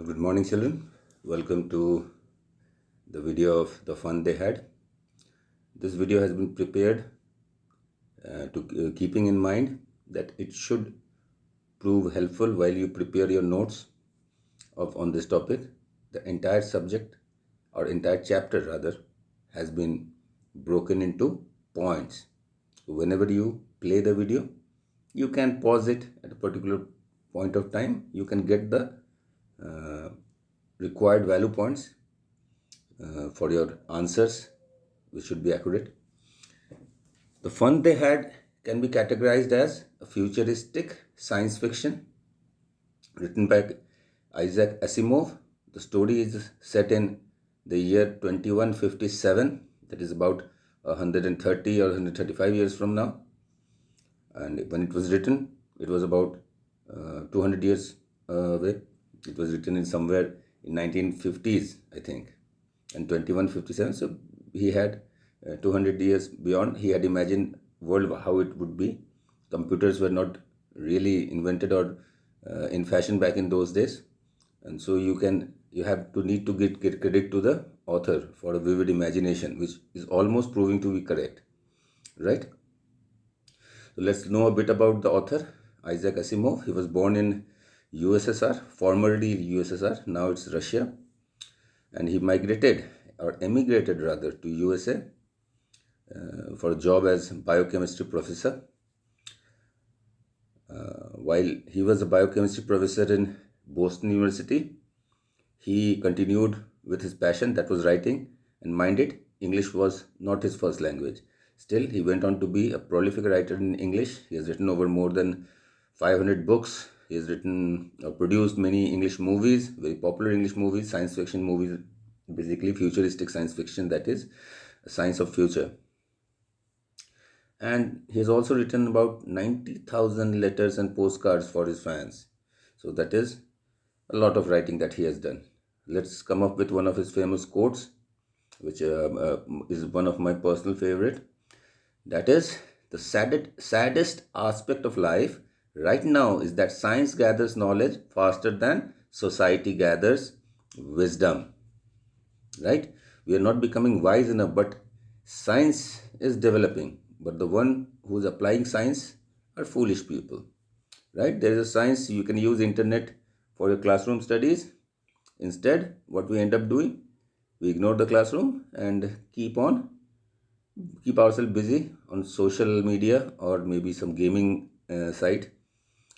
Good morning, children. Welcome to the video of the fun they had. This video has been prepared to keeping in mind that it should prove helpful while you prepare your notes on this topic. The entire subject or entire chapter rather has been broken into points. So whenever you play the video, you can pause it at a particular point of time. You can get the uh, required value points for your answers, which should be accurate. The fun they had can be categorized as a futuristic science fiction written by Isaac Asimov. The story is set in the year 2157, that is about 130 or 135 years from now. And when it was written, it was about 200 years away. It was written in somewhere in 1950s, I think, and 2157. So he had 200 years beyond. He had imagined world how it would be. Computers were not really invented or in fashion back in those days, and so you have to need to get credit to the author for a vivid imagination, which is almost proving to be correct, right? So let's know a bit about the author, Isaac Asimov. He was born in USSR, formerly USSR, now it's Russia, and he migrated or emigrated rather to USA for a job as biochemistry professor. While he was a biochemistry professor in Boston University, he continued with his passion, that was writing, and mind it, English was not his first language. Still, he went on to be a prolific writer in English. He has written over more than 500 books. He has written or produced many English movies, very popular English movies, science fiction movies, basically futuristic science fiction, that is, a science of future. And he has also written about 90,000 letters and postcards for his fans. So that is a lot of writing that he has done. Let's come up with one of his famous quotes, which is one of my personal favorite. That is, the saddest aspect of life right now is that science gathers knowledge faster than society gathers wisdom. Right? We are not becoming wise enough, but science is developing. But the one who is applying science are foolish people. Right? There is a science, you can use internet for your classroom studies. Instead, what we end up doing, we ignore the classroom and keep ourselves busy on social media or maybe some gaming site,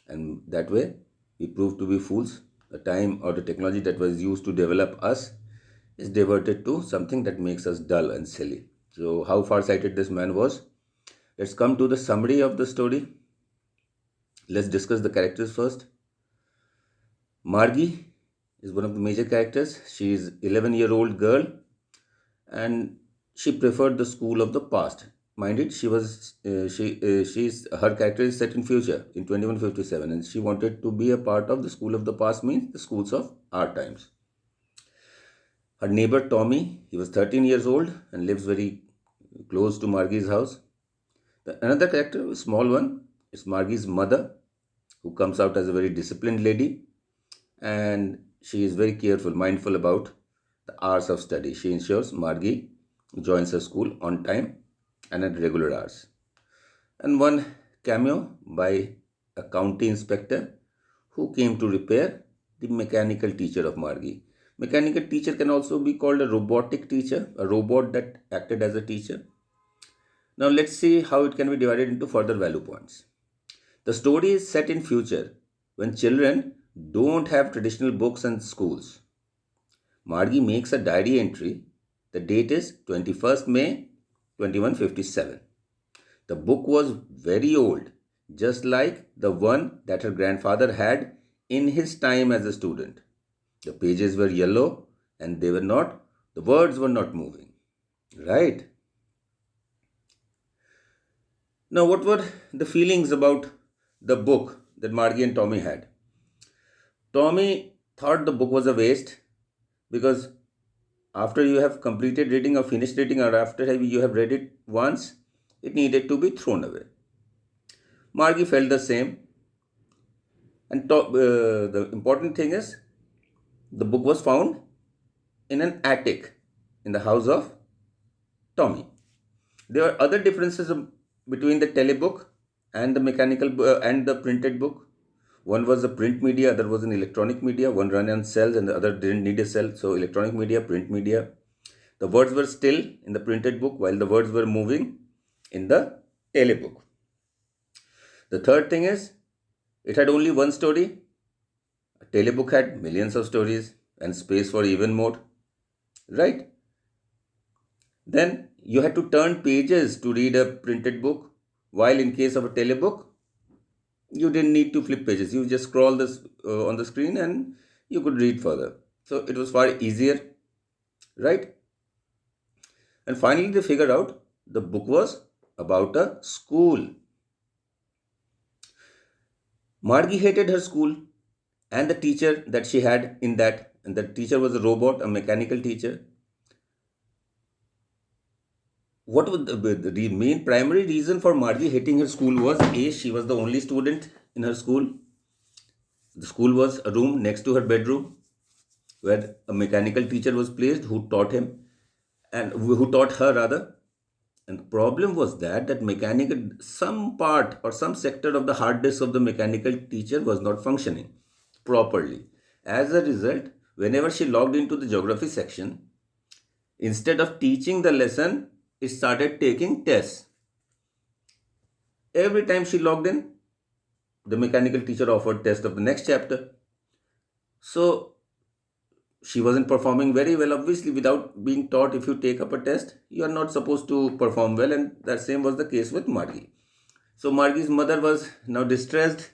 and that way we prove to be fools. The time or the technology that was used to develop us is diverted to something that makes us dull and silly. So how far-sighted this man was. Let's come to the summary of the story. Let's discuss the characters first. Margie is one of the major characters. She is 11-year-old girl and she preferred the school of the past. Mind it, she's her character is set in future in 2157, and she wanted to be a part of the school of the past, means the schools of our times. Her neighbor Tommy, he was 13 years old and lives very close to Margie's house. Another character, a small one, is Margie's mother, who comes out as a very disciplined lady, and she is very careful, mindful about the hours of study. She ensures Margie joins her school on time and at regular hours. And one cameo by a county inspector who came to repair the mechanical teacher of Margie. Mechanical teacher can also be called a robotic teacher, a robot that acted as a teacher. Now let's see how it can be divided into further value points. The story is set in future when children don't have traditional books and schools. Margie makes a diary entry. The date is 21st May 2157. The book was very old, just like the one that her grandfather had in his time as a student. The pages were yellow and the words were not moving. Right? Now, what were the feelings about the book that Margie and Tommy had? Tommy thought the book was a waste because after you have completed reading or finished reading, or after you have read it once, it needed to be thrown away. Margie felt the same. And the important thing is, The book was found in an attic in the house of Tommy. There were other differences between the telebook and the and the printed book. One was a print media, other was an electronic media. One ran on cells and the other didn't need a cell. So electronic media, print media. The words were still in the printed book while the words were moving in the telebook. The third thing is it had only one story. A telebook had millions of stories and space for even more. Right? Then you had to turn pages to read a printed book, while in case of a telebook, you didn't need to flip pages. You just scroll this on the screen and you could read further. So it was far easier, right? And finally, they figured out the book was about a school. Margie hated her school and the teacher that she had in that, and the teacher was a robot, a mechanical teacher. What was the main primary reason for Margie hating her school was A, she was the only student in her school. The school was a room next to her bedroom where a mechanical teacher was placed who taught him and who taught her rather. And the problem was that mechanical, some part or some sector of the hard disk of the mechanical teacher was not functioning properly. As a result, whenever she logged into the geography section, instead of teaching the lesson, it started taking tests. Every time she logged in, the mechanical teacher offered test of the next chapter. So she wasn't performing very well. Obviously, without being taught, if you take up a test, you are not supposed to perform well, and that same was the case with Margie. So Margie's mother was now distressed.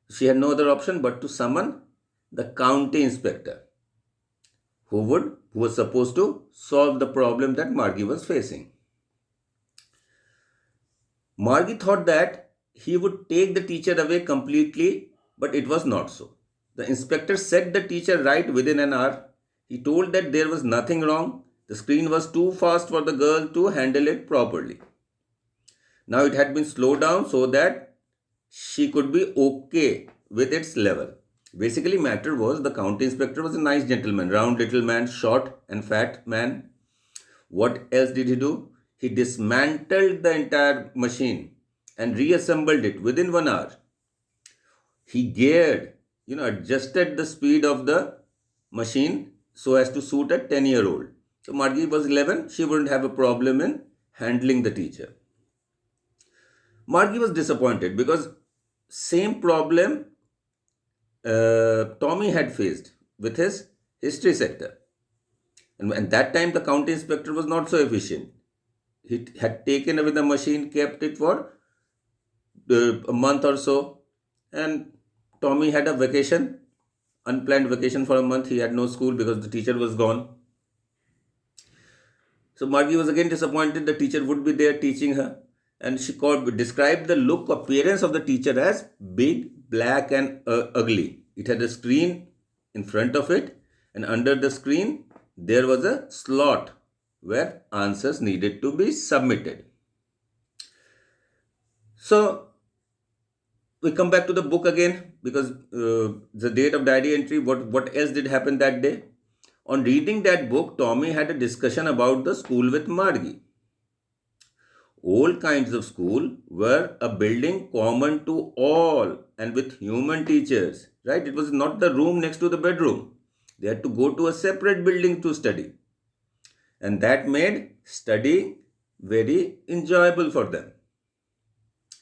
She had no other option but to summon the county inspector, who was supposed to solve the problem that Margie was facing. Margie thought that he would take the teacher away completely, but it was not so. The inspector set the teacher right within an hour. He told that there was nothing wrong. The screen was too fast for the girl to handle it properly. Now it had been slowed down so that she could be okay with its level. Basically, matter was the county inspector was a nice gentleman, round little man, short and fat man. What else did he do? He dismantled the entire machine and reassembled it within 1 hour. He geared, adjusted the speed of the machine so as to suit a 10-year-old. So Margie was 11, she wouldn't have a problem in handling the teacher. Margie was disappointed because same problem Tommy had faced with his history sector. And that time the county inspector was not so efficient. He had taken away the machine, kept it for a month or so, and Tommy had a vacation, unplanned vacation for a month. He had no school because the teacher was gone. So Margie was again disappointed. The teacher would be there teaching her, and she described the appearance of the teacher as big, black, and ugly. It had a screen in front of it, and under the screen there was a slot where answers needed to be submitted. So we come back to the book again because the date of diary entry, what else did happen that day? On reading that book, Tommy had a discussion about the school with Margie. All kinds of school were a building common to all and with human teachers, right? It was not the room next to the bedroom. They had to go to a separate building to study. And that made studying very enjoyable for them.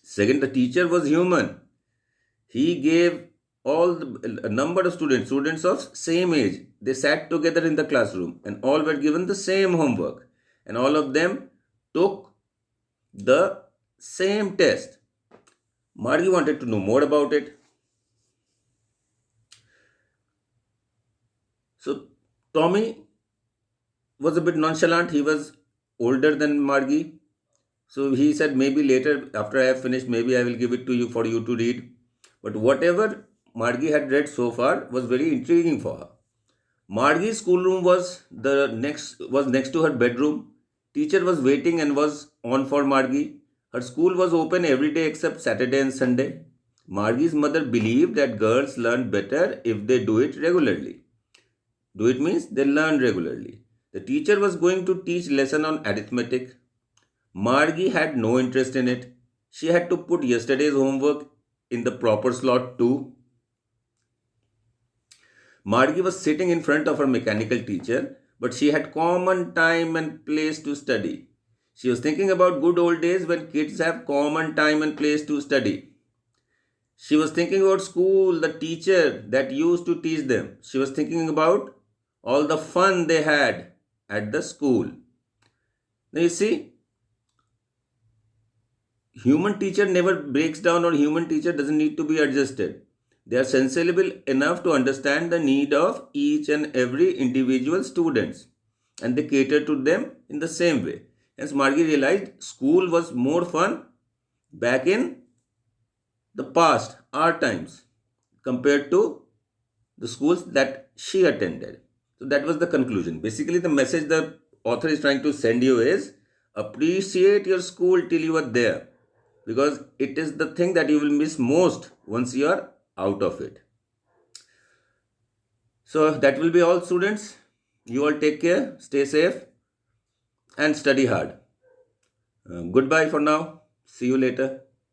Second, the teacher was human. He gave a number of students of same age. They sat together in the classroom and all were given the same homework. And all of them took the same test. Margie wanted to know more about it. So Tommy was a bit nonchalant. He was older than Margie. So he said, maybe later, after I have finished, maybe I will give it to you for you to read. But whatever Margie had read so far was very intriguing for her. Margie's schoolroom was next to her bedroom. Teacher was waiting and was on for Margie. Her school was open every day except Saturday and Sunday. Margie's mother believed that girls learn better if they do it regularly. Do it means they learn regularly. The teacher was going to teach lesson on arithmetic. Margie had no interest in it. She had to put yesterday's homework in the proper slot too. Margie was sitting in front of her mechanical teacher, but she had common time and place to study. She was thinking about good old days when kids have common time and place to study. She was thinking about school, the teacher that used to teach them. She was thinking about all the fun they had at the school. Now you see, human teacher never breaks down or human teacher doesn't need to be adjusted. They are sensible enough to understand the need of each and every individual students and they cater to them in the same way. Hence Margie realized school was more fun back in the past, our times, compared to the schools that she attended. So that was the conclusion. Basically, the message the author is trying to send you is appreciate your school till you are there because it is the thing that you will miss most once you are out of it. So that will be all, students. You all take care, stay safe, and study hard. Goodbye for now. See you later.